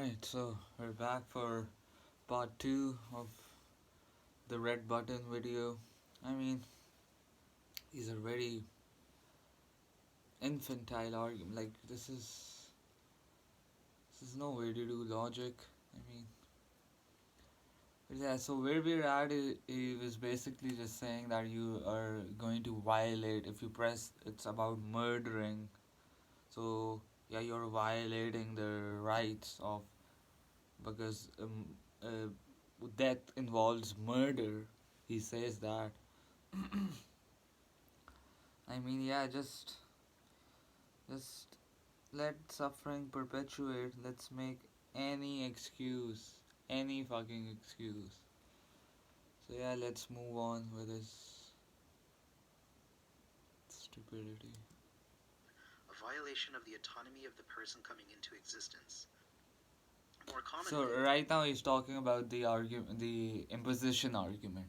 Alright, so we're back for part 2 of the red button video. I mean, these are very infantile arguments. Like, this is no way to do logic. I mean, but yeah, so where we're at is basically just saying that you are going to violate, if you press, it's about murdering. So, yeah, you're violating the rights of, because death involves murder. He says that. I mean, yeah, just let suffering perpetuate. Let's make any excuse, any fucking excuse. So yeah, let's move on with this stupidity. A violation of the autonomy of the person coming into existence. More So commonly, right now he's talking about the argument, the imposition argument,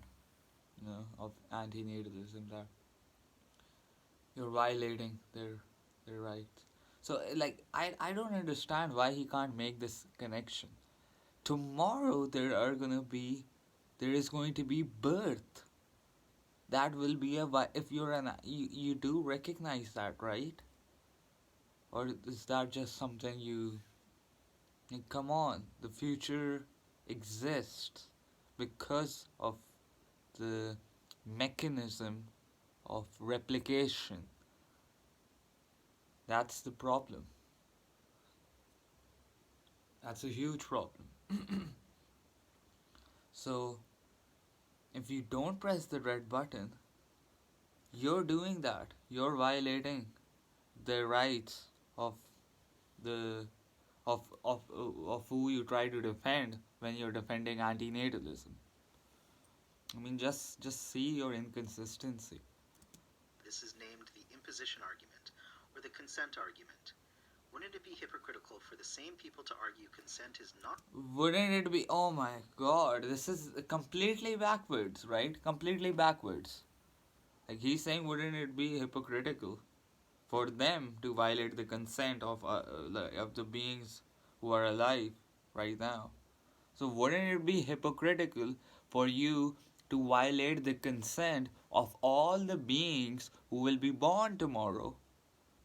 of anti-natalism, that you're violating their rights. So like I don't understand why he can't make this connection. Tomorrow there is going to be birth. That will be if you're you do recognize that, right? Or is that just something you like, come on, the future exists because of the mechanism of replication. That's the problem. That's a huge problem. So, if you don't press the red button, you're doing that. You're violating the rights of the of who you try to defend when you're defending anti-natalism. I mean, just see your inconsistency. this is named the imposition argument or the consent argument. Wouldn't it be hypocritical for the same people to argue consent is not? Wouldn't it be? Oh my god, this is completely backwards, right? Completely backwards. Like he's saying, wouldn't it be hypocritical for them to violate the consent of the beings who are alive right now? So wouldn't it be hypocritical for you to violate the consent of all the beings who will be born tomorrow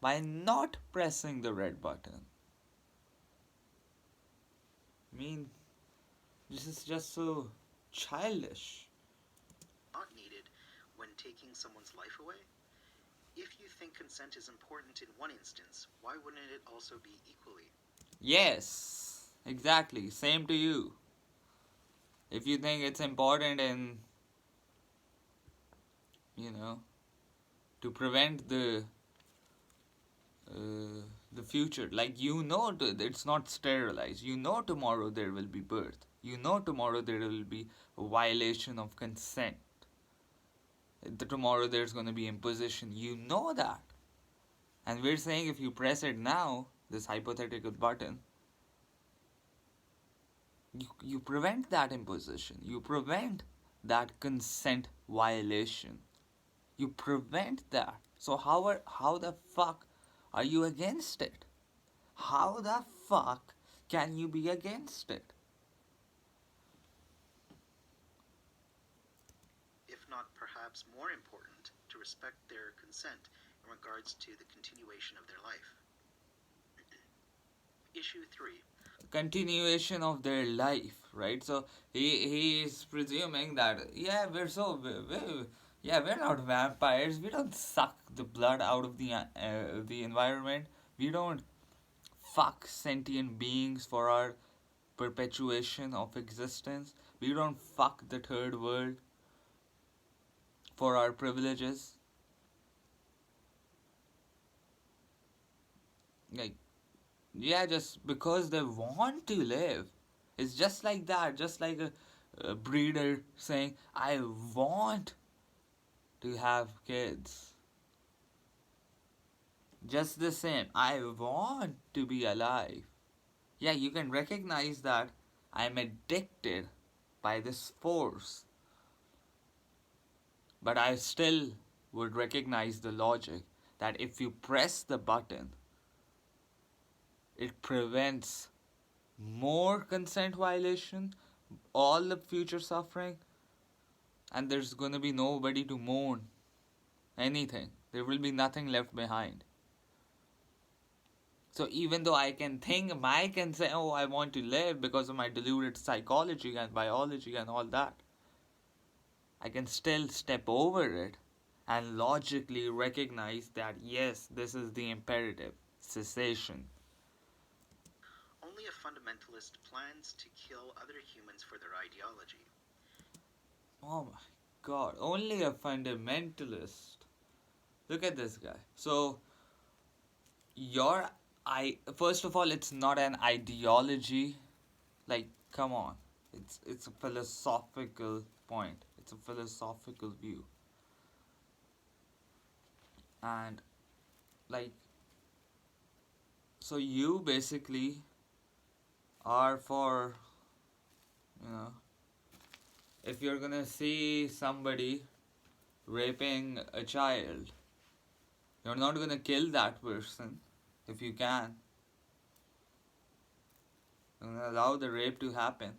by not pressing the red button? I mean, this is just so childish. Not needed when taking someone's life away? If you think consent is important in one instance, why wouldn't it also be equally? Yes, exactly. Same to you. If you think it's important in, you know, to prevent the future, like it's not sterilized. You know tomorrow there will be birth. You know tomorrow there will be a violation of consent. Tomorrow there's going to be imposition. You know that. And we're saying if you press it now, this hypothetical button, you prevent that imposition. You prevent that consent violation. You prevent that. So how the fuck are you against it? How the fuck can you be against it? If not perhaps more important, to respect their consent in regards to the continuation of their life. Issue 3. Continuation of their life, right? So he is presuming that we're not vampires. We don't suck the blood out of the environment. We don't fuck sentient beings for our perpetuation of existence. We don't fuck the third world for our privileges. Like, yeah, just because they want to live. It's just like that, just like a breeder saying, I want to have kids. Just the same, I want to be alive. Yeah, you can recognize that I'm addicted by this force. But I still would recognize the logic that if you press the button, it prevents more consent violation, all the future suffering, and there's gonna be nobody to mourn anything. There will be nothing left behind. So even though I can think, I can say, oh, I want to live because of my deluded psychology and biology and all that, I can still step over it and logically recognize that yes, this is the imperative, cessation. Only a fundamentalist plans to kill other humans for their ideology. Oh my god, only a fundamentalist. Look at this guy. So, your first of all, it's not an ideology. Like, come on. It's a philosophical point. It's a philosophical view. And like, so you basically are for, you know, if you're gonna see somebody raping a child, you're not gonna kill that person if you can. You're gonna allow the rape to happen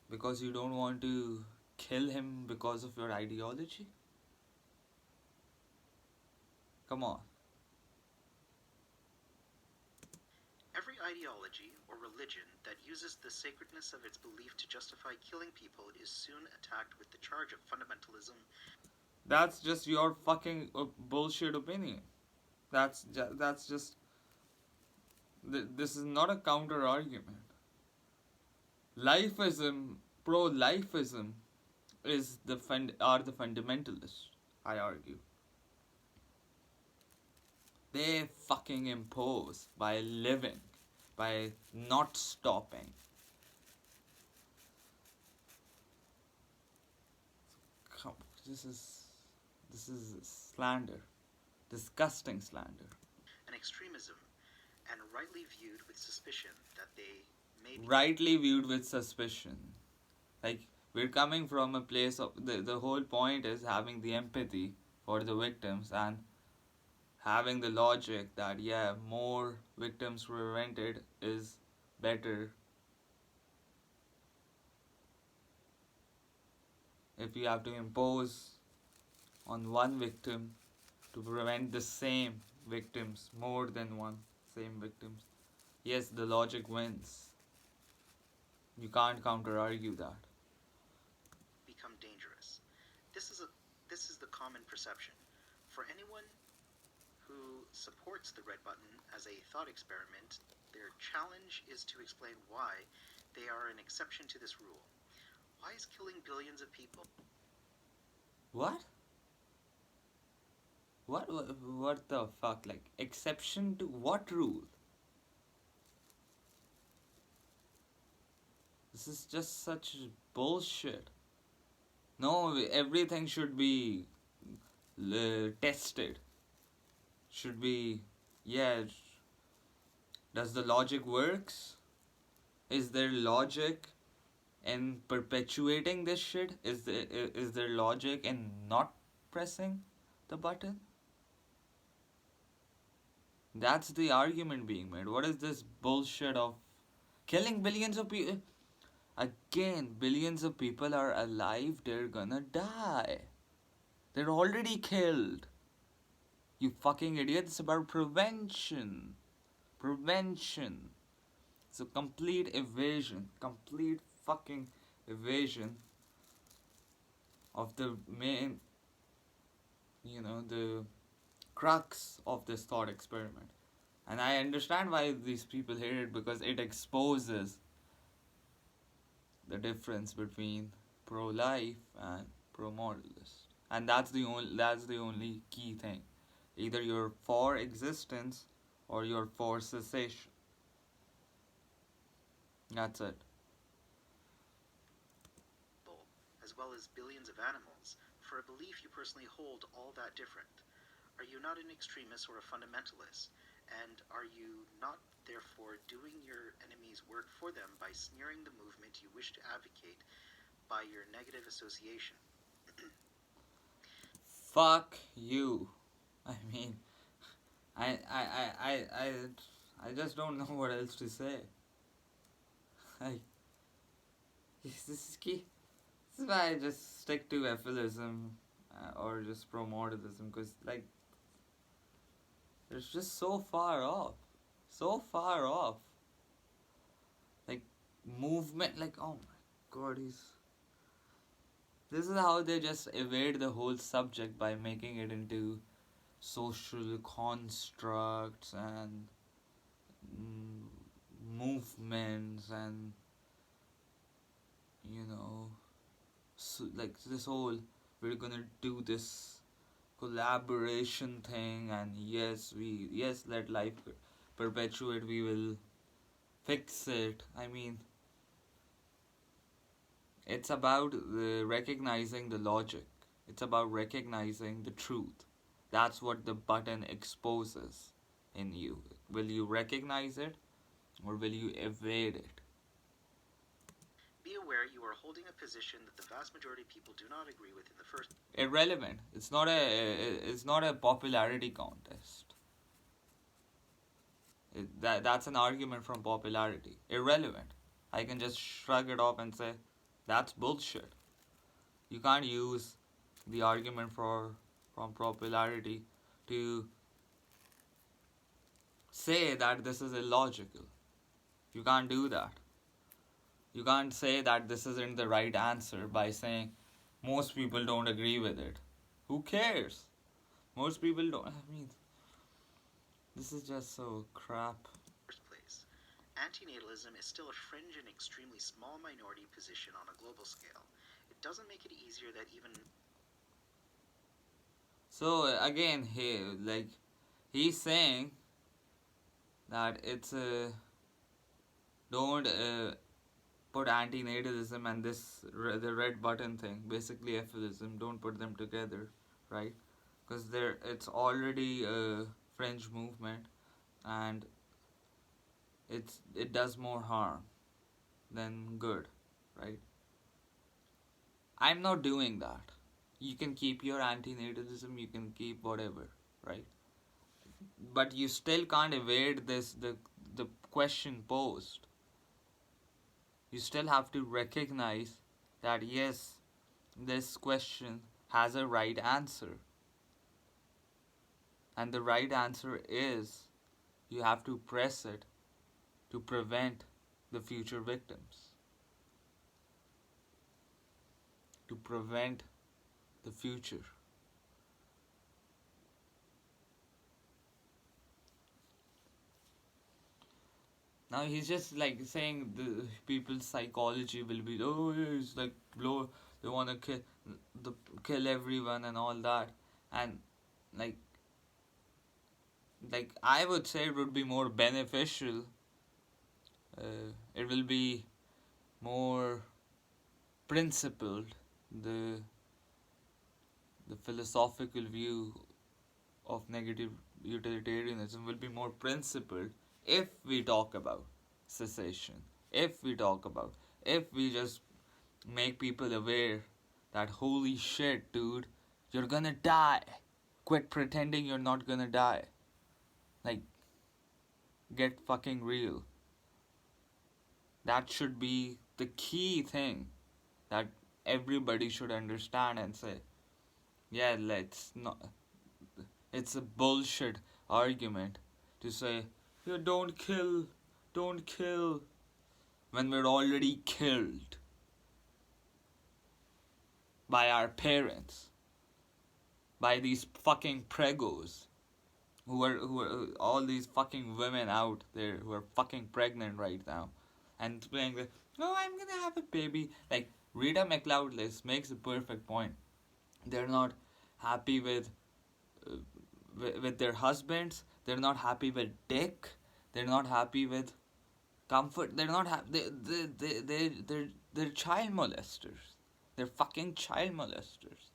because you don't want to kill him because of your ideology? Come on. Every ideology or religion that uses the sacredness of its belief to justify killing people is soon attacked with the charge of fundamentalism. That's just your fucking bullshit opinion. That's just this is not a counter argument. Lifism, pro-lifism, are the fundamentalists. I argue they fucking impose by living, by not stopping. Come, this is this is slander, disgusting slander. And extremism, and rightly viewed with suspicion that they may be Rightly viewed with suspicion. Like, we're coming from a place of the whole point is having the empathy for the victims and having the logic that yeah, more victims prevented is better. If you have to impose on one victim to prevent the same victims, more than one same victims, yes, the logic wins. You can't counter argue that. become dangerous. This is the common perception. For anyone who supports the red button as a thought experiment, their challenge is to explain why they are an exception to this rule. Why is killing billions of people What? What the fuck? Like, exception to what rule? This is just such bullshit. No, everything should be tested. Should be, yeah. Does the logic works? Is there logic in perpetuating this shit? Is there logic in not pressing the button? That's the argument being made. What is this bullshit of killing billions of people? Again, billions of people are alive, they're gonna die. They're already killed. You fucking idiot, it's about prevention. Prevention. So complete evasion. Complete fucking evasion of the main, the crux of this thought experiment. And I understand why these people hate it because it exposes the difference between pro-life and pro-moralist, and that's the only key thing. Either you're for existence or you're for cessation. That's it. as well as billions of animals for a belief you personally hold all that different? Are you not an extremist or a fundamentalist? And are you not therefore doing your enemy's work for them by smearing the movement you wish to advocate by your negative association? Fuck you. I mean, I I just don't know what else to say. Like, this is key. This is why I just stick to FLism or just pro-modernism, because like it's just so far off, so far off. Like movement, like oh my god, he's. This is how they just evade the whole subject by making it into social constructs and mm, movements and you know so, like this whole we're gonna do this collaboration thing and yes let life perpetuate, we will fix it. I mean, it's about recognizing the logic, it's about recognizing the truth. That's what the button exposes in you. Will you recognize it or will you evade it? Be aware you are holding a position that the vast majority of people do not agree with in the first. Irrelevant. It's not a popularity contest. That's an argument from popularity. Irrelevant. I can just shrug it off and say that's bullshit. You can't use the argument from popularity to say that this is illogical. You can't do that. You can't say that this isn't the right answer by saying most people don't agree with it. Who cares? Most people don't. I mean, this is just so crap. First place. Anti-natalism is still a fringe and extremely small minority position on a global scale. It doesn't make it easier that even. So again, he's saying that it's don't put anti-natalism and the red button thing, basically FLism. Don't put them together, right? Because it's already a fringe movement, and it does more harm than good, right? I'm not doing that. You can keep your anti-natalism, you can keep whatever, right? But you still can't evade the question posed. You still have to recognize that yes, this question has a right answer. And the right answer is you have to press it to prevent the future victims. To prevent the future. Now he's just like saying the people's psychology will be it's like blow, they wanna kill everyone and all that, and like I would say it would be more beneficial. It will be more principled. The philosophical view of negative utilitarianism will be more principled if we talk about cessation, if we just make people aware that holy shit, dude, you're gonna die. Quit pretending you're not gonna die. Like, get fucking real. That should be the key thing that everybody should understand and say, yeah, let's not. It's a bullshit argument to say, you don't kill, when we're already killed by our parents, by these fucking pregos, who are all these fucking women out there who are fucking pregnant right now, and playing the, oh, I'm gonna have a baby. Like, Rita McLeod makes a perfect point. They're not happy uh, with their husbands. They're not happy with dick. They're not happy with comfort. They're not happy. They're child molesters. They're fucking child molesters.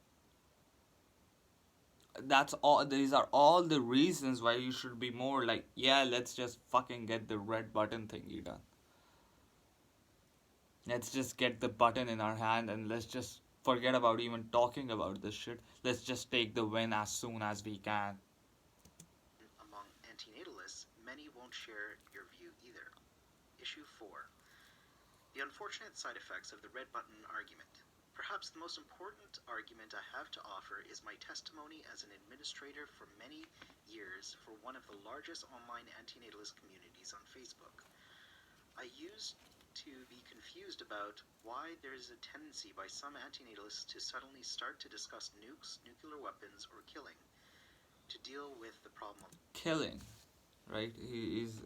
That's all. These are all the reasons why you should be more like, yeah, let's just fucking get the red button thingy done. Let's just get the button in our hand and let's just forget about even talking about this shit. Let's just take the win as soon as we can. Among anti-natalists anti-natalists, many won't share your view either. Issue 4. The unfortunate side effects of the red button argument. Perhaps the most important argument I have to offer is my testimony as an administrator for many years for one of the largest online anti-natalist communities on Facebook. I used to be confused about why there is a tendency by some anti-natalists to suddenly start to discuss nukes, nuclear weapons, or killing to deal with the problem of Killing, right? He's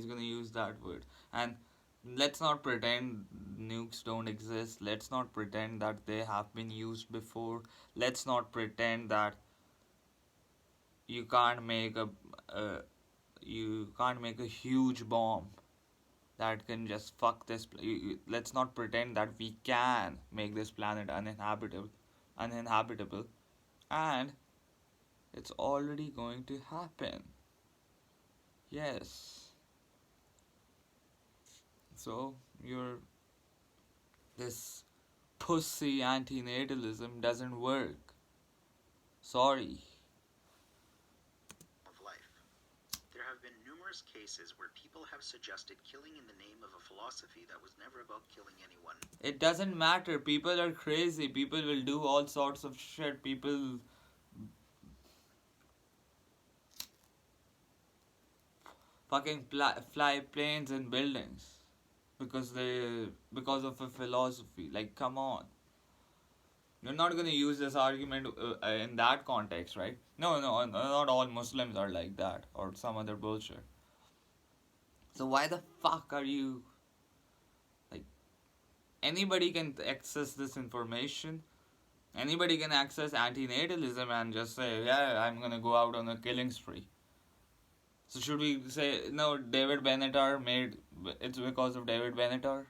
gonna use that word. And let's not pretend nukes don't exist. Let's not pretend that they have been used before. Let's not pretend that you can't make a uh, you can't make a huge bomb that can just fuck this. Let's not pretend that we can make this planet uninhabitable, and it's already going to happen. Yes. So your this pussy anti-natalism doesn't work. Sorry. life. There have been numerous cases where people have suggested killing in the name of a philosophy that was never about killing anyone. It doesn't matter. People are crazy. People will do all sorts of shit. People fucking fly planes in buildings because of a philosophy. Like, come on. You're not gonna use this argument in that context, right? No, no, not all Muslims are like that or some other bullshit. So why the fuck are you like? Anybody can access this information. Anybody can access anti-natalism and just say, yeah, I'm gonna go out on a killing spree. So should we say no? David Benatar made it's because of David Benatar.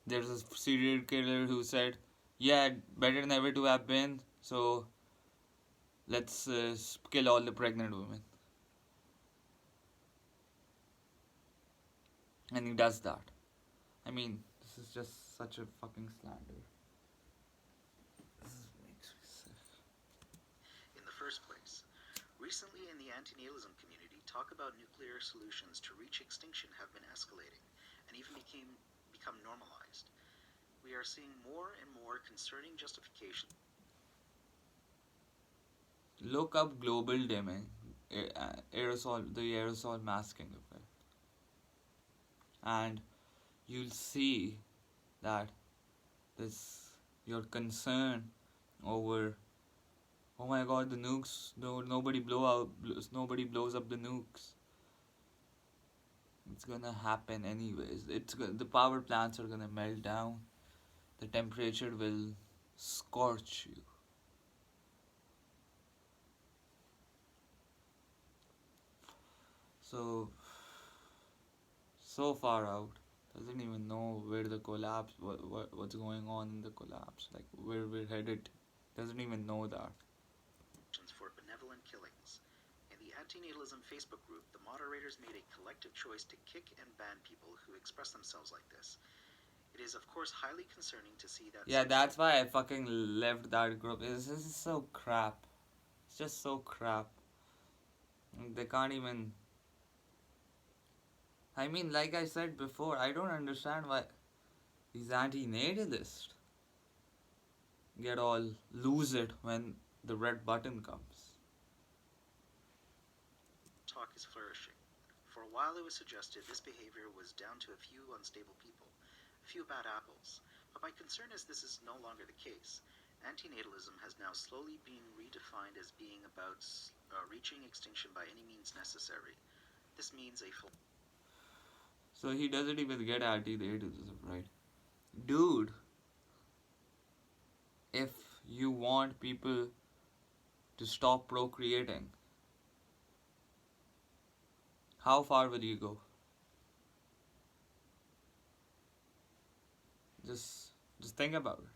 There's a serial killer who said, yeah, better never to have been. So let's kill all the pregnant women. And he does that. I mean, this is just such a fucking slander. This makes me sick. In the first place, recently in the anti-natalism community, talk about nuclear solutions to reach extinction have been escalating and even become normalized. We are seeing more and more concerning justification. Look up global dimming, the aerosol masking effect, and you'll see that this your concern over oh my god the nukes nobody blows up the nukes. It's gonna happen anyways. The power plants are gonna melt down. The temperature will scorch you. So far out, doesn't even know where the collapse, what's going on in the collapse, like where we're headed. Doesn't even know that. For benevolent killings. In the anti-natalism Facebook group, the moderators made a collective choice to kick and ban people who express themselves like this. It is, of course, highly concerning to see that. Yeah, that's why I fucking left that group. This is so crap. It's just so crap. They can't even. I mean, like I said before, I don't understand why these anti-natalists get all lose it when the red button comes. Talk is flourishing. For a while it was suggested this behavior was down to a few unstable people, a few bad apples. But my concern is this is no longer the case. Anti-natalism has now slowly been redefined as being about reaching extinction by any means necessary. This means a full. So he doesn't even get anti-natalism, right? Dude, if you want people to stop procreating, how far will you go? Just think about it.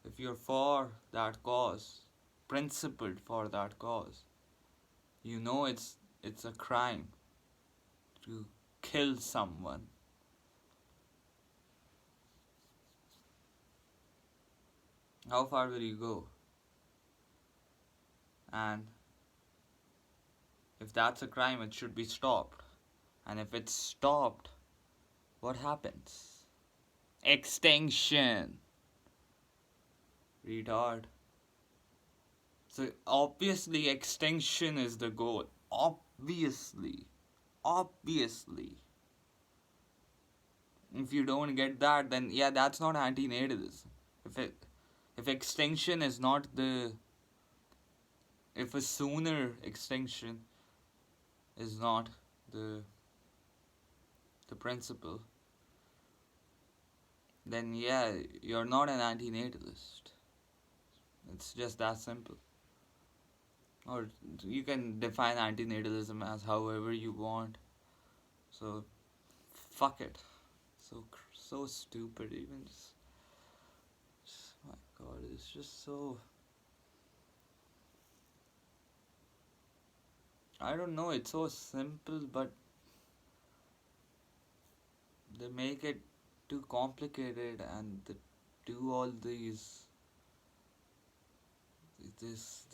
If you're for that cause, principled for that cause, you know it's a crime to kill someone. How far will you go? And if that's a crime, it should be stopped. And if it's stopped, what happens? Extinction. Retard. So obviously extinction is the goal. Obviously. Obviously. If you don't get that, then yeah, that's not anti-natalism. If extinction is not the if a sooner extinction is not the the principle, then yeah, you're not an anti-natalist. It's just that simple. Or you can define anti-natalism as however you want. So fuck it. So stupid. Even my God, it's just so. I don't know. It's so simple, but they make it too complicated, and they do all these this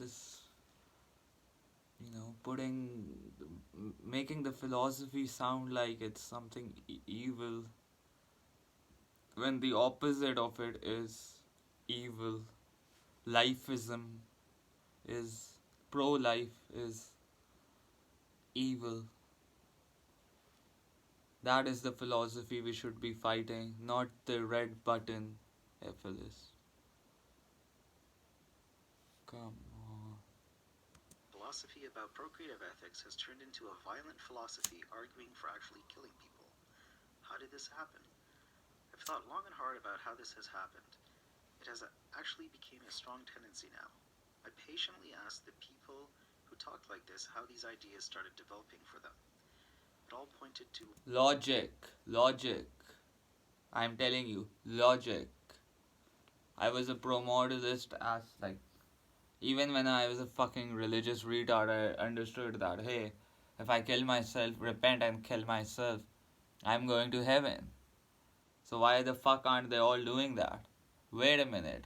putting making the philosophy sound like it's something evil when the opposite of it is evil. Lifeism is pro-life is evil. That is the philosophy we should be fighting, not the red button FLS. Come on. Philosophy about procreative ethics has turned into a violent philosophy arguing for actually killing people. How did this happen? I've thought long and hard about how this has happened. It has actually become a strong tendency now. I patiently asked the people who talked like this how these ideas started developing for them. It all pointed to Logic. I'm telling you, logic. I was a pro-modalist as like even when I was a fucking religious retard, I understood that hey, if I kill myself, repent and kill myself, I'm going to heaven. So why the fuck aren't they all doing that? Wait a minute.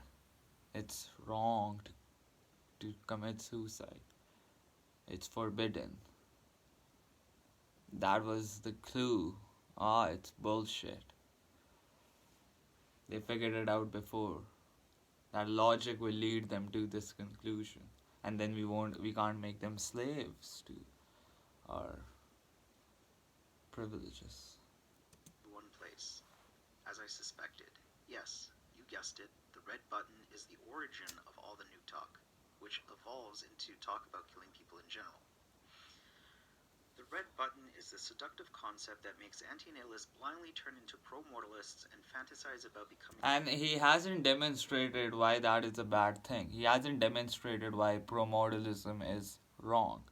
It's wrong to commit suicide. It's forbidden. That was the clue. It's bullshit. They figured it out before. That logic will lead them to this conclusion. And then we can't make them slaves to our privileges. one place. As I suspected, yes, you guessed it, the red button is the origin of all the new talk, which evolves into talk about killing people in general. The red button is the seductive concept that makes anti-natalists blindly turn into pro-mortalists and fantasize about becoming... And he hasn't demonstrated why that is a bad thing. He hasn't demonstrated why pro-mortalism is wrong.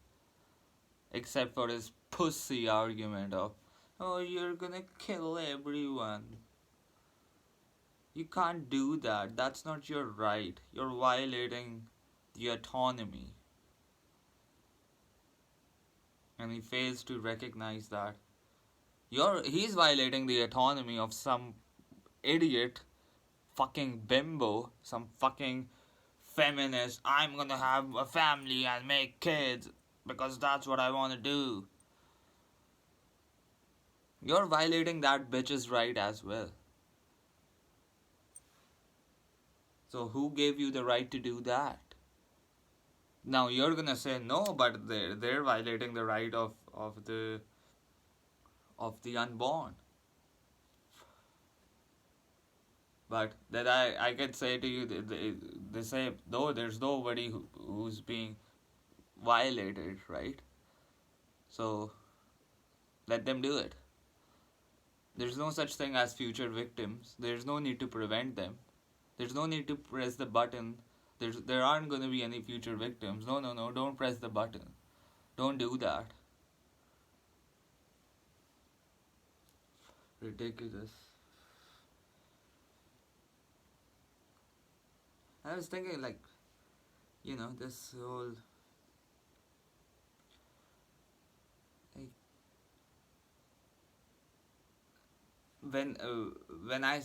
Except for his pussy argument of, oh, you're gonna kill everyone. You can't do that. That's not your right. You're violating the autonomy. And he fails to recognize that. He's violating the autonomy of some idiot fucking bimbo, some fucking feminist. I'm gonna have a family and make kids because that's what I wanna do. You're violating that bitch's right as well. So who gave you the right to do that? Now you're gonna say no, but they're violating the right of the unborn. But that I can say to you, they say no, there's nobody who's being violated, right? So let them do it. There's no such thing as future victims. There's no need to prevent them. There's no need to press the button. There aren't going to be any future victims. No, don't press the button. Don't do that. Ridiculous. I was thinking like, this whole like when I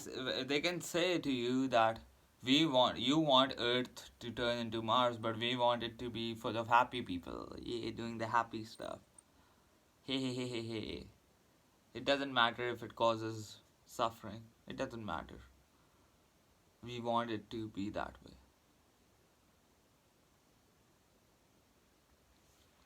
they can say to you that You want Earth to turn into Mars, but we want it to be full of happy people, yeah, doing the happy stuff. Hey, hey, hey, hey, hey. It doesn't matter if it causes suffering. It doesn't matter. We want it to be that way.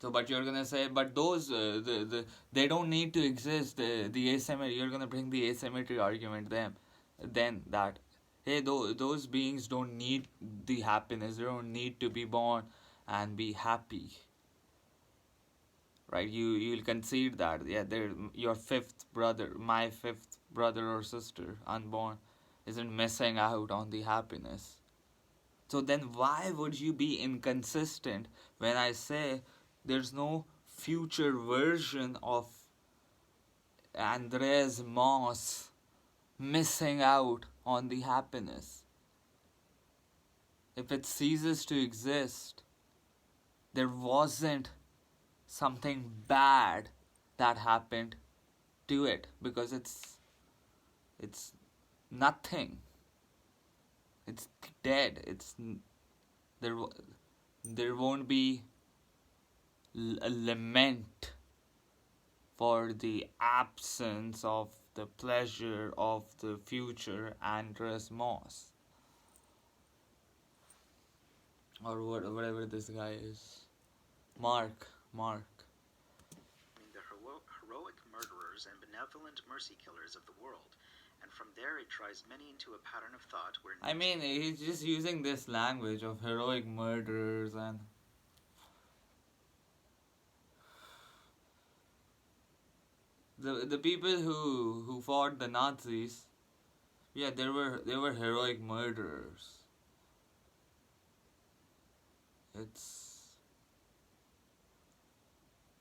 So, but you're gonna say, but those they don't need to exist. The asymmetry. You're gonna bring the asymmetry argument. Then that, hey, those beings don't need the happiness. They don't need to be born and be happy, right? You'll concede that, yeah, they're your fifth brother, my fifth brother or sister, unborn, isn't missing out on the happiness. So then why would you be inconsistent when I say there's no future version of Andres Moss missing out on the happiness? If it ceases to exist, there wasn't something bad that happened to it, because it's nothing. It's dead. There there won't be a lament for the absence of the pleasure of the future Andres Moss, or whatever this guy is. Mark. The heroic murderers and benevolent mercy killers of the world, and from there it drives many into a pattern of thought where I mean, he's just using this language of heroic murderers and the people who fought the Nazis. Yeah, they were heroic murderers. It's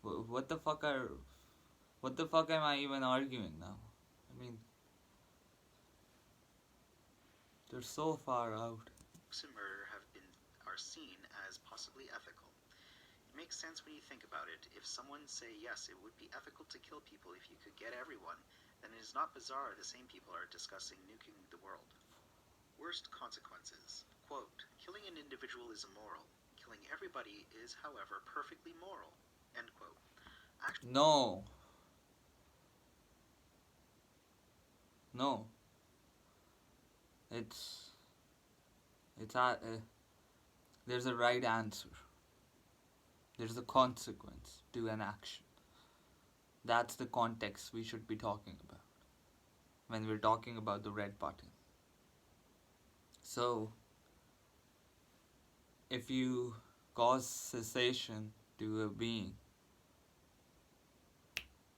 what the fuck are what the fuck am I even arguing now? I mean, they're so far out. and murder are seen as possibly ethical. It makes sense when you think about it. If someone say yes, it would be ethical to kill people if you could get everyone, then it is not bizarre the same people are discussing nuking the world. Worst consequences. Quote, killing an individual is immoral. Killing everybody is, however, perfectly moral. End quote. No. No. It's there's a right answer. There's a consequence to an action. That's the context we should be talking about when we're talking about the red button. So, if you cause cessation to a being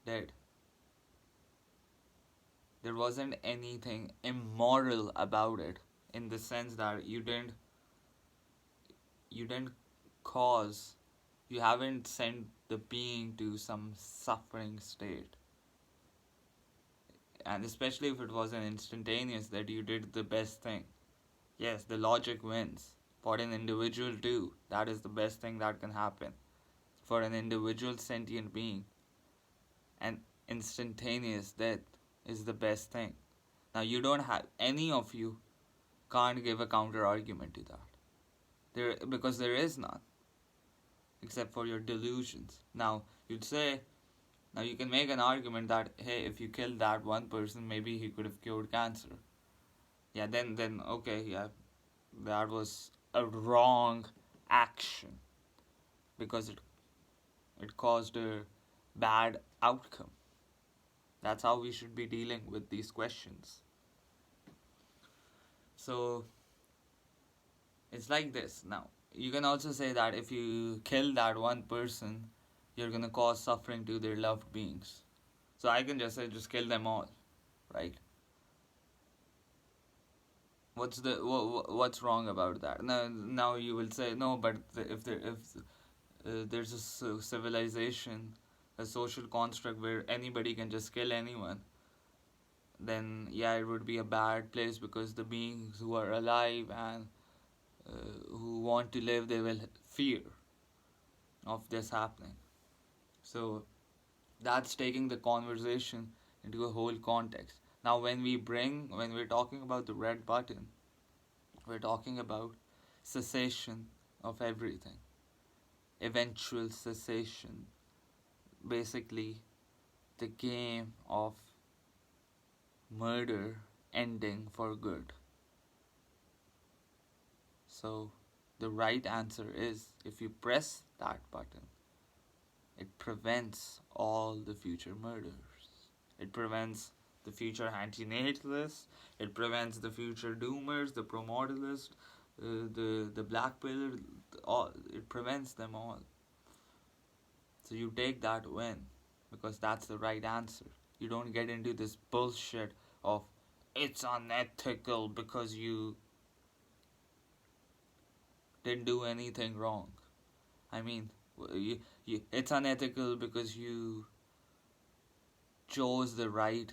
dead, there wasn't anything immoral about it, in the sense that you didn't cause, you haven't sent the being to some suffering state. And especially if it was an instantaneous, that you did the best thing. Yes, the logic wins. For an individual too, that is the best thing that can happen. For an individual sentient being, an instantaneous death is the best thing. Now you don't have, any of you can't give a counter argument to that. Because there is none, except for your delusions. Now you'd say, now you can make an argument that, hey, if you killed that one person, maybe he could have cured cancer. Yeah, then okay, yeah, that was a wrong action, because it caused a bad outcome. That's how we should be dealing with these questions. So it's like this. Now you can also say that if you kill that one person, you're gonna cause suffering to their loved beings. So I can just say, just kill them all, right? What's wrong about that? Now you will say, no, but if there's a civilization, a social construct where anybody can just kill anyone, then yeah, it would be a bad place, because the beings who are alive and who want to live, they will fear of this happening. So that's taking the conversation into a whole context. Now when we're talking about the red button, We're talking about cessation of everything, eventual cessation, basically the game of murder ending for good. So the right answer is, if you press that button, it prevents all the future murders. It prevents the future anti-natalists. It prevents the future doomers, the pro-mortalists, the black pill. All it prevents them all. So you take that win because that's the right answer. You don't get into this bullshit of it's unethical because you didn't do anything wrong. I mean, it's unethical because chose the right,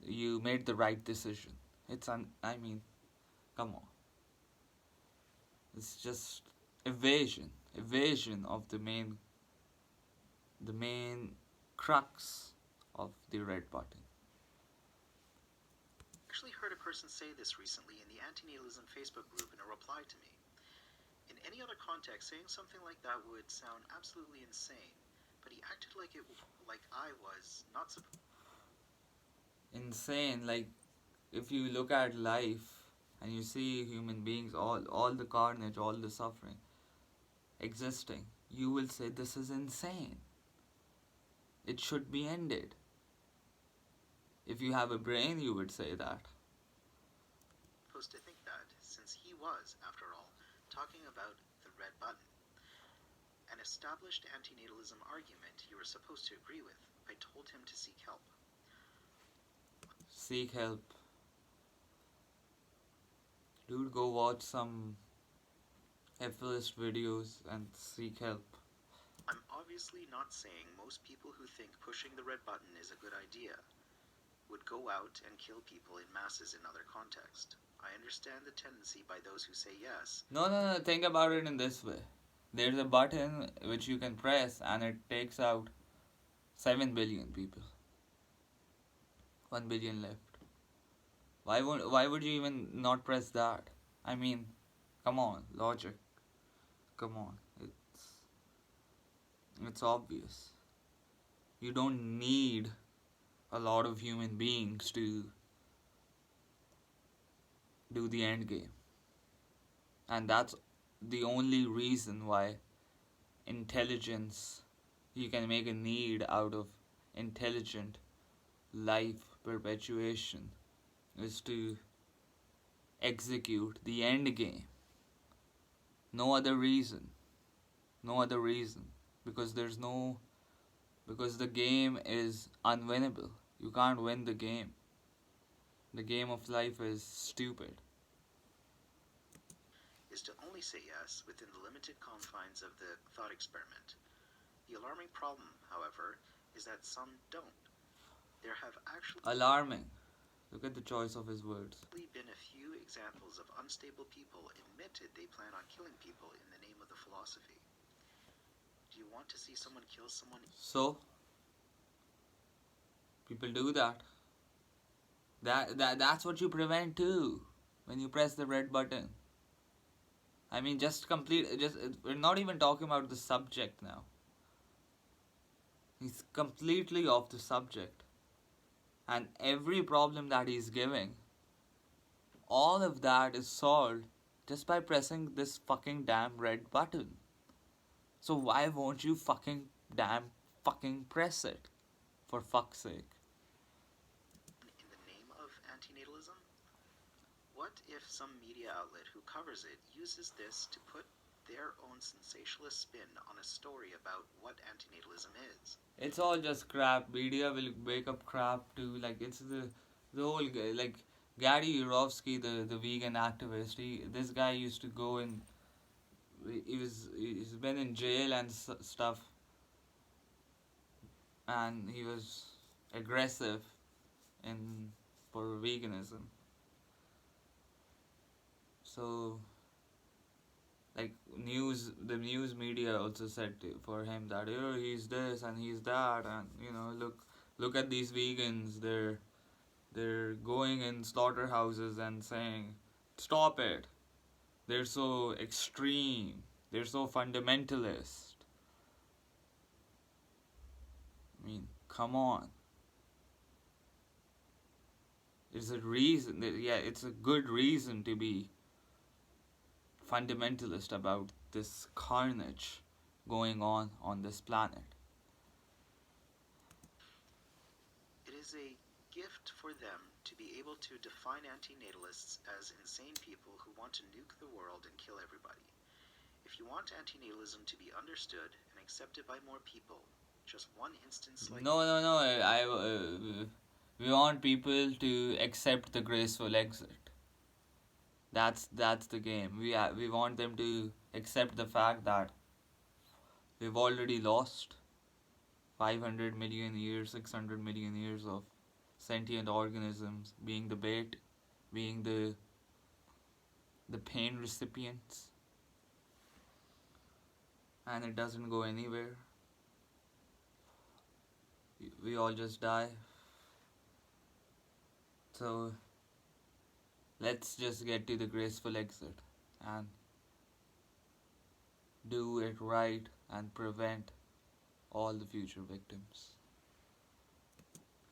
you made the right decision. I mean, come on. It's just evasion of the main crux of the red button. I actually heard a person say this recently in the Anti-natalism Facebook group in a reply to me. In any other context, saying something like that would sound absolutely insane, but he acted like I was not supposed. Insane, like if you look at life and you see human beings, all the carnage, all the suffering existing, you will say this is insane. It should be ended. If you have a brain, you would say that. To think that, since he was, after all, talking about the red button, an established anti-natalism argument you were supposed to agree with. I told him to seek help. Seek help. Dude, go watch some F-list videos and seek help. I'm obviously not saying most people who think pushing the red button is a good idea would go out and kill people in masses in other contexts. I understand the tendency by those who say yes. No. Think about it in this way. There's a button which you can press and it takes out 7 billion people. 1 billion left. Why would you even not press that? I mean, come on, logic. Come on. It's obvious. You don't need a lot of human beings to do the end game. And that's the only reason why intelligence, you can make a need out of intelligent life perpetuation, is to execute the end game. No other reason. No other reason. Because the game is unwinnable. You can't win the game. The game of life is stupid. Is to only say yes within the limited confines of the thought experiment. The alarming problem, however, is that some don't. There have actually Alarming. Look at the choice of his words. been a few examples of unstable people admitted they plan on killing people in the name of the philosophy. Do you want to see someone kill someone? So, people do that. That's what you prevent too when you press the red button. I mean, we're not even talking about the subject now. He's completely off the subject. And every problem that he's giving, all of that is solved just by pressing this fucking damn red button. So why won't you fucking press it? For fuck's sake. In the name of antinatalism? What if some media outlet who covers it uses this to put their own sensationalist spin on a story about what antinatalism is? It's all just crap. Media will make up crap too. Like, it's the whole, like, Gary Yurovsky, the vegan activist. This guy used to go in. He's been in jail and stuff, and he was aggressive in for veganism. So, like, the news media also said for him that, he's this and he's that, and look at these vegans. They're going in slaughterhouses and saying Stop it. They're so extreme. They're so fundamentalist. I mean, come on. It's a reason. Yeah, it's a good reason to be fundamentalist about this carnage going on this planet. It is a gift for them to be able to define anti-natalists as insane people who want to nuke the world and kill everybody. If you want anti-natalism to be understood and accepted by more people, just one instance like No. We want people to accept the graceful exit. That's the game. We want them to accept the fact that we've already lost 500 million years, 600 million years of sentient organisms being the bait, being the pain recipients, and it doesn't go anywhere. We all just die. So let's just get to the graceful exit and do it right and prevent all the future victims.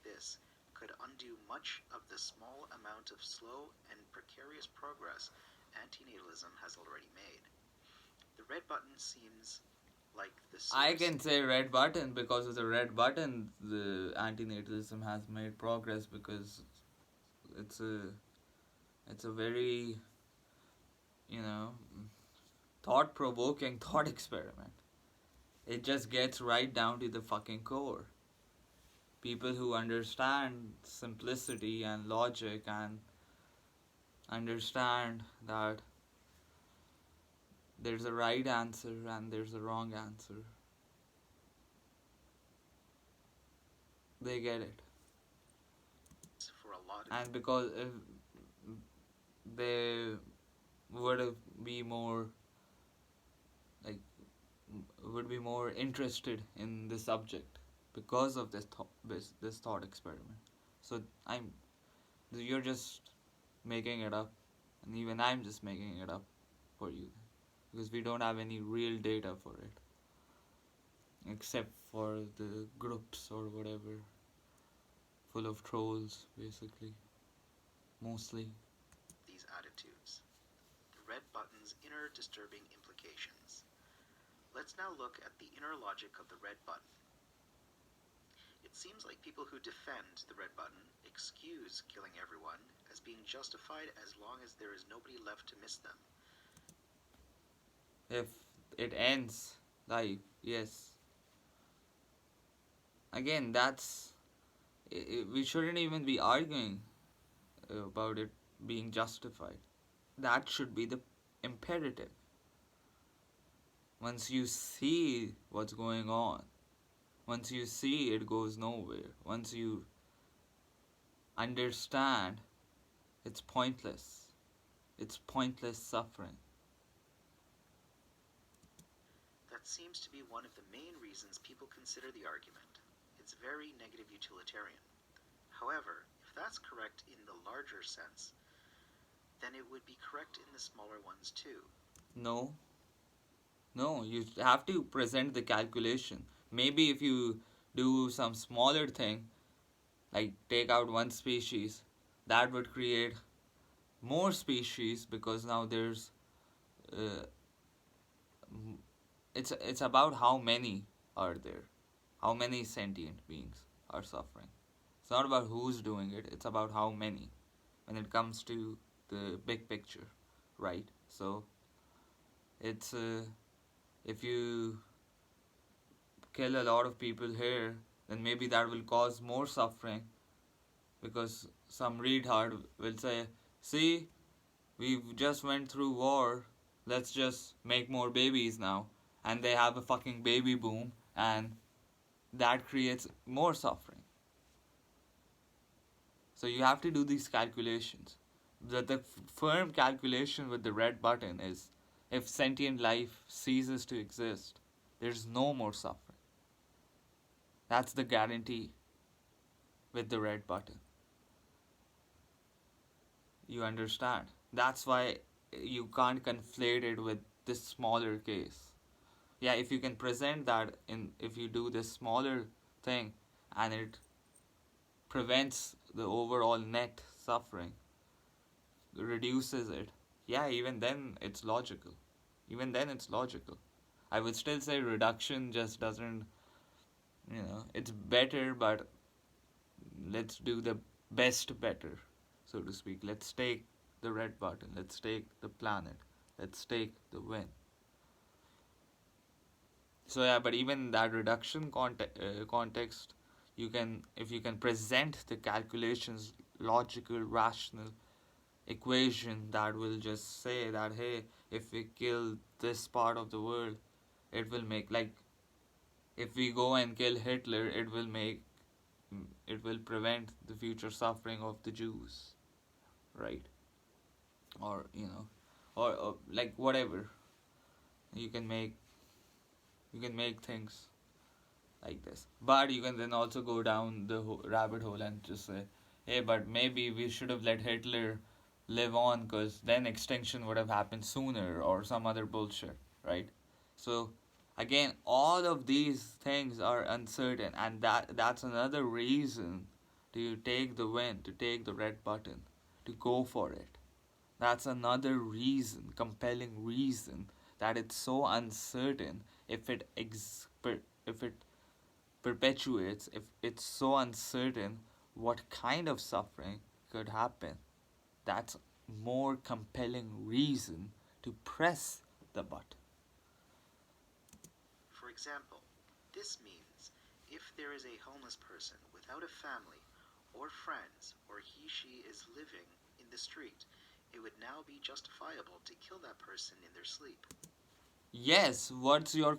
this could undo much of the small amount of slow and precarious progress anti-natalism has already made. The red button seems like the source. I can say red button because of the red button. The anti-natalism has made progress because it's a very, you know, thought-provoking thought experiment. It just gets right down to the fucking core. People who understand simplicity and logic and understand that there's a right answer and there's a wrong answer, they get it. For a lot of And because if they would be more like would be more interested in the subject because of this thought experiment. So you're just making it up, and even I'm just making it up for you because we don't have any real data for it except for the groups or whatever full of trolls basically mostly. these attitudes. The red button's inner disturbing implications. Let's now look at the inner logic of the red button. It seems like people who defend the red button excuse killing everyone as being justified as long as there is nobody left to miss them. If it ends life, yes. Again, we shouldn't even be arguing about it being justified. That should be the imperative. Once you see what's going on, once you see it goes nowhere, once you understand it's pointless suffering. That seems to be one of the main reasons people consider the argument. It's very negative utilitarian. However, if that's correct in the larger sense, then it would be correct in the smaller ones too. No, you have to present the calculation. Maybe if you do some smaller thing, like take out one species, that would create more species because now there's uh, it's about how many are there, how many sentient beings are suffering. It's not about who's doing it, it's about how many when it comes to the big picture, right? So it's if you kill a lot of people here, then maybe that will cause more suffering because some retard will say, see, we've just went through war, let's just make more babies now. And they have a fucking baby boom, and that creates more suffering. So you have to do these calculations. The firm calculation with the red button is if sentient life ceases to exist, there's no more suffering. That's the guarantee with the red button. You understand? That's why you can't conflate it with this smaller case. Yeah, if you can present that if you do this smaller thing and it prevents the overall net suffering, reduces it, yeah, even then it's logical. Even then it's logical. I would still say reduction just doesn't, it's better, but let's do the best better, so to speak. Let's take the red button, let's take the planet, let's take the win. So yeah, but even that reduction context, you can, if you can present the calculations, logical, rational equation that will just say that, hey, if we kill this part of the world, it will make, like, if we go and kill Hitler, it will prevent the future suffering of the Jews, right? Or or like whatever, you can make you can make things like this. But you can then also go down the rabbit hole and just say, hey, but maybe we should have let Hitler live on, because then extinction would have happened sooner, or some other bullshit, right? So again, all of these things are uncertain, and that's another reason to take the win, to take the red button, to go for it. That's another reason, compelling reason, that it's so uncertain. If it perpetuates, if it's so uncertain what kind of suffering could happen, that's more compelling reason to press the button. For example, this means if there is a homeless person without a family or friends, or he/she is living in the street, it would now be justifiable to kill that person in their sleep. Yes, what's your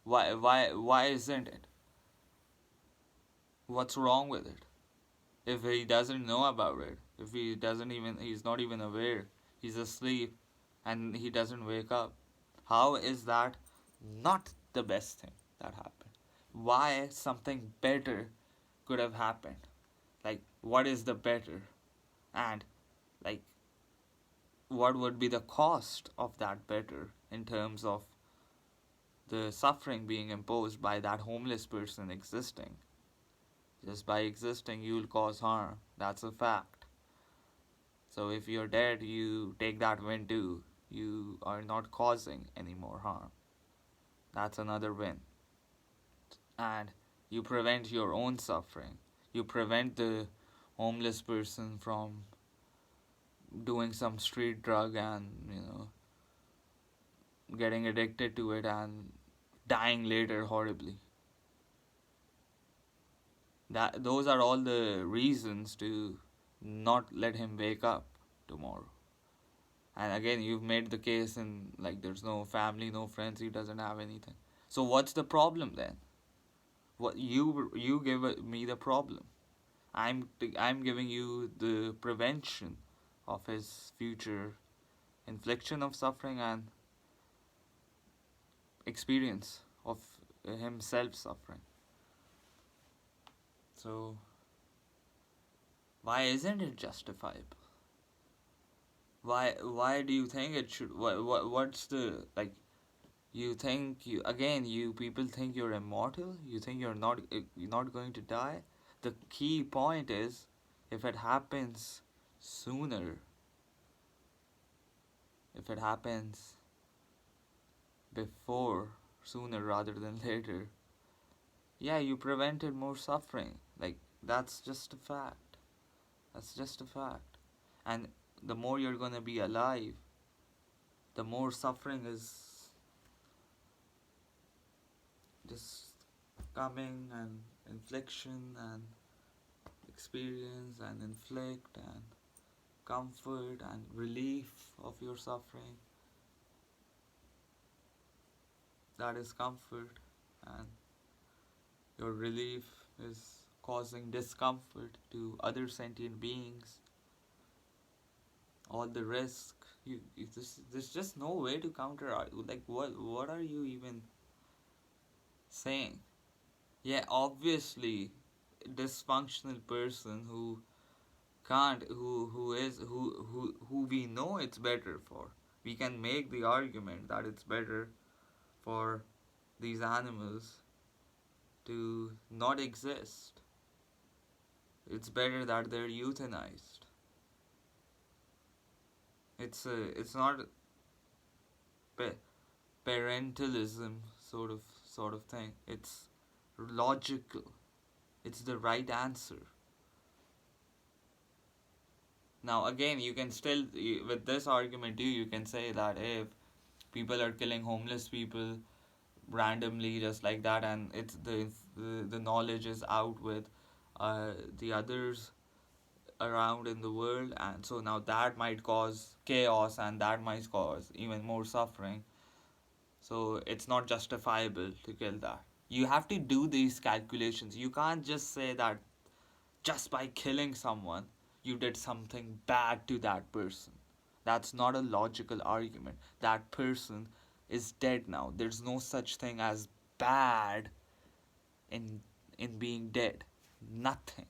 why isn't it? What's wrong with it? If he doesn't know about it, if he's not even aware, he's asleep and he doesn't wake up, how is that not the best thing that happened? Why something better could have happened? Like, what is the better? And, like, what would be the cost of that better in terms of the suffering being imposed by that homeless person existing? Just by existing, you'll cause harm. That's a fact. So if you're dead, you take that win too. You are not causing any more harm. That's another win. And you prevent your own suffering. You prevent the homeless person from doing some street drug and, getting addicted to it and dying later horribly. Those are all the reasons to not let him wake up tomorrow. And again, you've made the case in, like, there's no family, no friends, he doesn't have anything. So what's the problem then? What you give me the problem. I'm giving you the prevention of his future infliction of suffering and experience of himself suffering. So why isn't it justifiable? Why do you think it should? What's the, like? You think you people think you're immortal. You think you're not going to die. The key point is, if it happens sooner, if it happens before, sooner rather than later, yeah, you prevented more suffering. Like, that's just a fact. That's just a fact. And the more you're gonna be alive, the more suffering is just coming, and infliction and experience and inflict and comfort and relief of your suffering. That is comfort, and your relief is causing discomfort to other sentient beings. All the risk, there's just no way to counter. Like, what are you even saying? Yeah, obviously, dysfunctional person who can't, who we know it's better for. We can make the argument that it's better for these animals to not exist. It's better that they're euthanized. It's not pa- parentalism sort of thing. It's logical. It's the right answer. Now again, you can still, with this argument too, you can say that if people are killing homeless people randomly just like that, and it's the knowledge is out with the others around in the world, and so now that might cause chaos and that might cause even more suffering. So it's not justifiable to kill that. You have to do these calculations. You can't just say that just by killing someone you did something bad to that person. That's not a logical argument. That person is dead now. There's no such thing as bad in being dead. Nothing.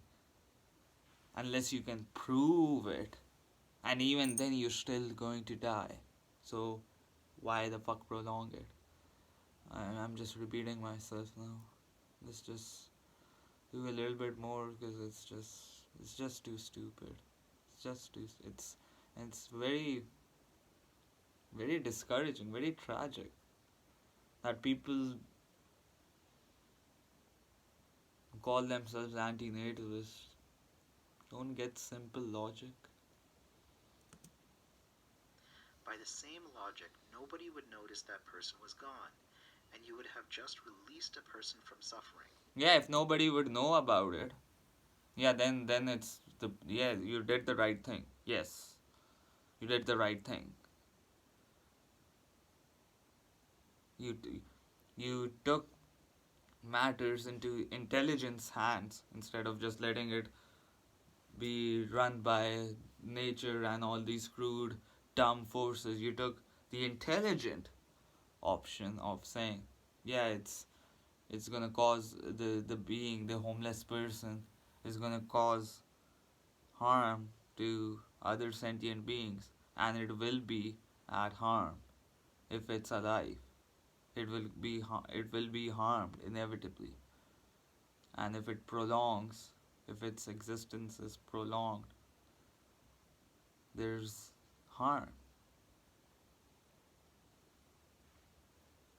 Unless you can prove it. And even then you're still going to die. So why the fuck prolong it? I'm just repeating myself now. Let's just do a little bit more because it's just too stupid. It's just too it's very very discouraging, very tragic that people who call themselves anti-natalists don't get simple logic. By the same logic, nobody would notice that person was gone, and you would have just released a person from suffering. Yeah, if nobody would know about it, yeah, then it's the yeah, you did the right thing. Yes, you did the right thing. You you took matters into intelligence hands instead of just letting it be run by nature and all these crude dumb forces. You took the intelligent option of saying, yeah, it's gonna cause the homeless person is gonna cause harm to other sentient beings, and it will be at harm if it's alive. It will be harmed inevitably, and if it prolongs, if its existence is prolonged, there's harm.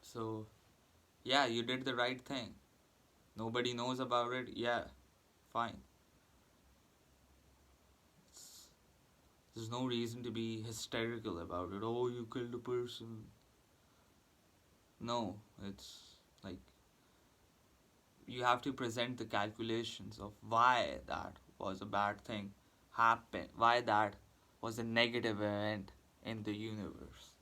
So yeah, you did the right thing. Nobody knows about it. Yeah, fine. It's, there's no reason to be hysterical about it. Oh, you killed a person. No, it's like you have to present the calculations of why that was a bad thing happened, why that was a negative event in the universe,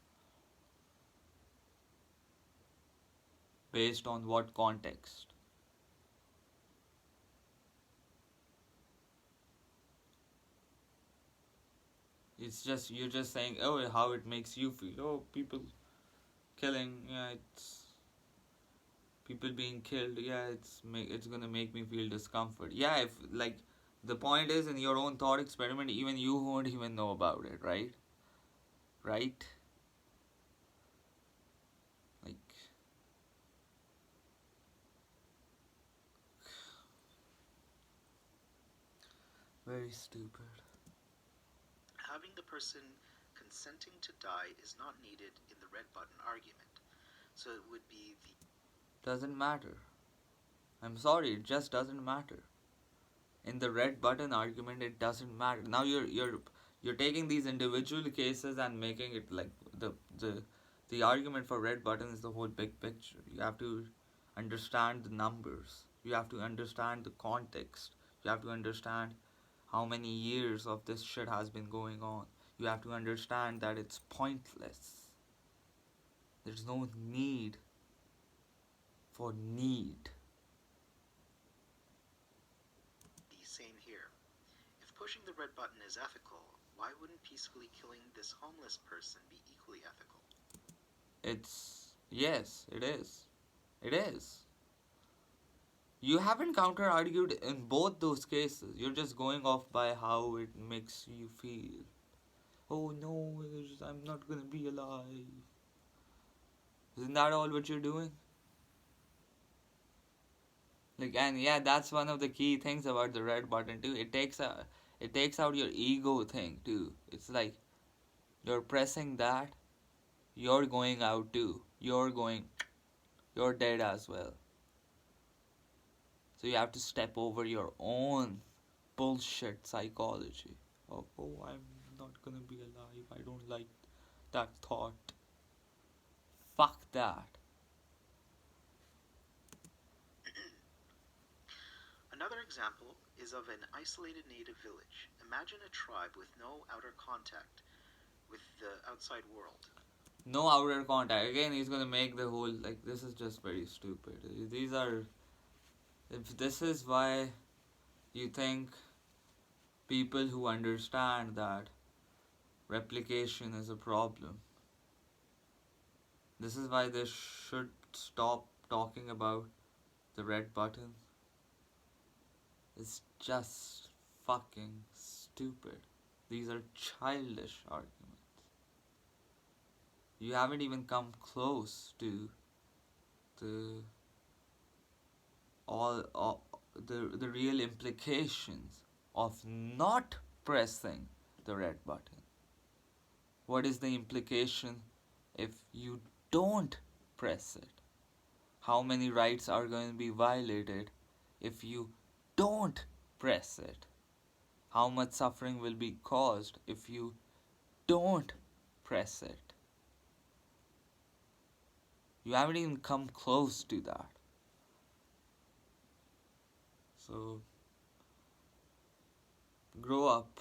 based on what context. It's just you're just saying, oh, how it makes you feel. Oh, people killing, yeah, it's people being killed, yeah, it's gonna make me feel discomfort. Yeah, if like the point is in your own thought experiment, even you won't even know about it, right? Right? Like very stupid. Having the person consenting to die is not needed in the red button argument, so it would be the Doesn't matter. I'm sorry, it just doesn't matter. In the red button argument, it doesn't matter. Now you're taking these individual cases and making it like the the argument for red button is the whole big picture. You have to understand the numbers. You have to understand the context. You have to understand how many years of this shit has been going on. You have to understand that it's pointless. There's no need for need. same here. If pushing the red button is ethical, why wouldn't peacefully killing this homeless person be equally ethical? It's yes, it is. It is. You haven't counter argued in both those cases. You're just going off by how it makes you feel. Oh no, I'm not gonna be alive. Isn't that all what you're doing? Like, and yeah, that's one of the key things about the red button too. It takes out your ego thing too. It's like you're pressing that, you're going out too. You're dead as well. So you have to step over your own bullshit psychology of, oh, I'm not gonna be alive. I don't like that thought. Fuck that. Another example is of an isolated native village. Imagine a tribe with no outer contact with the outside world. No outer contact. Again, he's gonna make the whole, like, this is just very stupid. These are. If this is why you think people who understand that replication is a problem, this is why they should stop talking about the red button. It's just fucking stupid. These are childish arguments. You haven't even come close to the all the real implications of not pressing the red button. What is the implication if you don't press it? How many rights are going to be violated if you don't press it? How much suffering will be caused if you don't press it? You haven't even come close to that. So, grow up,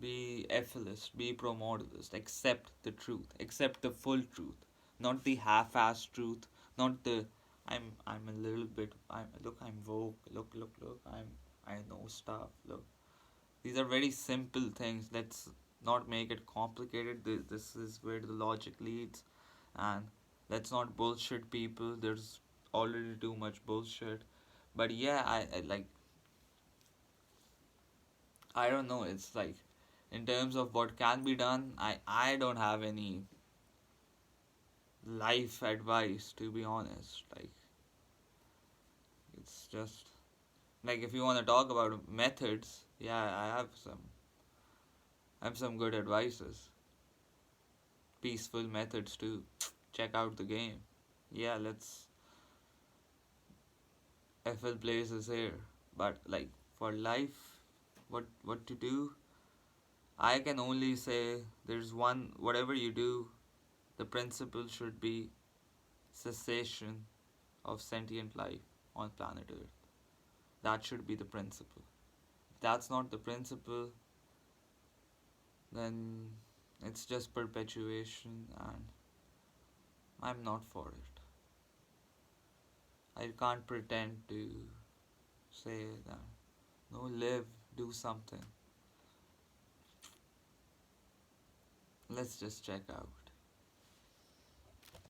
be ethicist, be pro-modalist, accept the truth, accept the full truth, not the half-assed truth, not the I'm a little bit I'm woke, look, I know stuff, look. These are very simple things. Let's not make it complicated. This is where the logic leads, and let's not bullshit people. There's already too much bullshit. But yeah, I like I don't know. It's like in terms of what can be done, I don't have any life advice, to be honest. Like, it's just like if you want to talk about methods, yeah, I have some good advices. Peaceful methods too. Check out the game. Yeah, let's FL Plays is here. But like for life, what to do? I can only say there's one. Whatever you do, the principle should be cessation of sentient life on planet Earth. That should be the principle. If that's not the principle, then it's just perpetuation, and I'm not for it. I can't pretend to say that. No, live, do something. Let's just check out.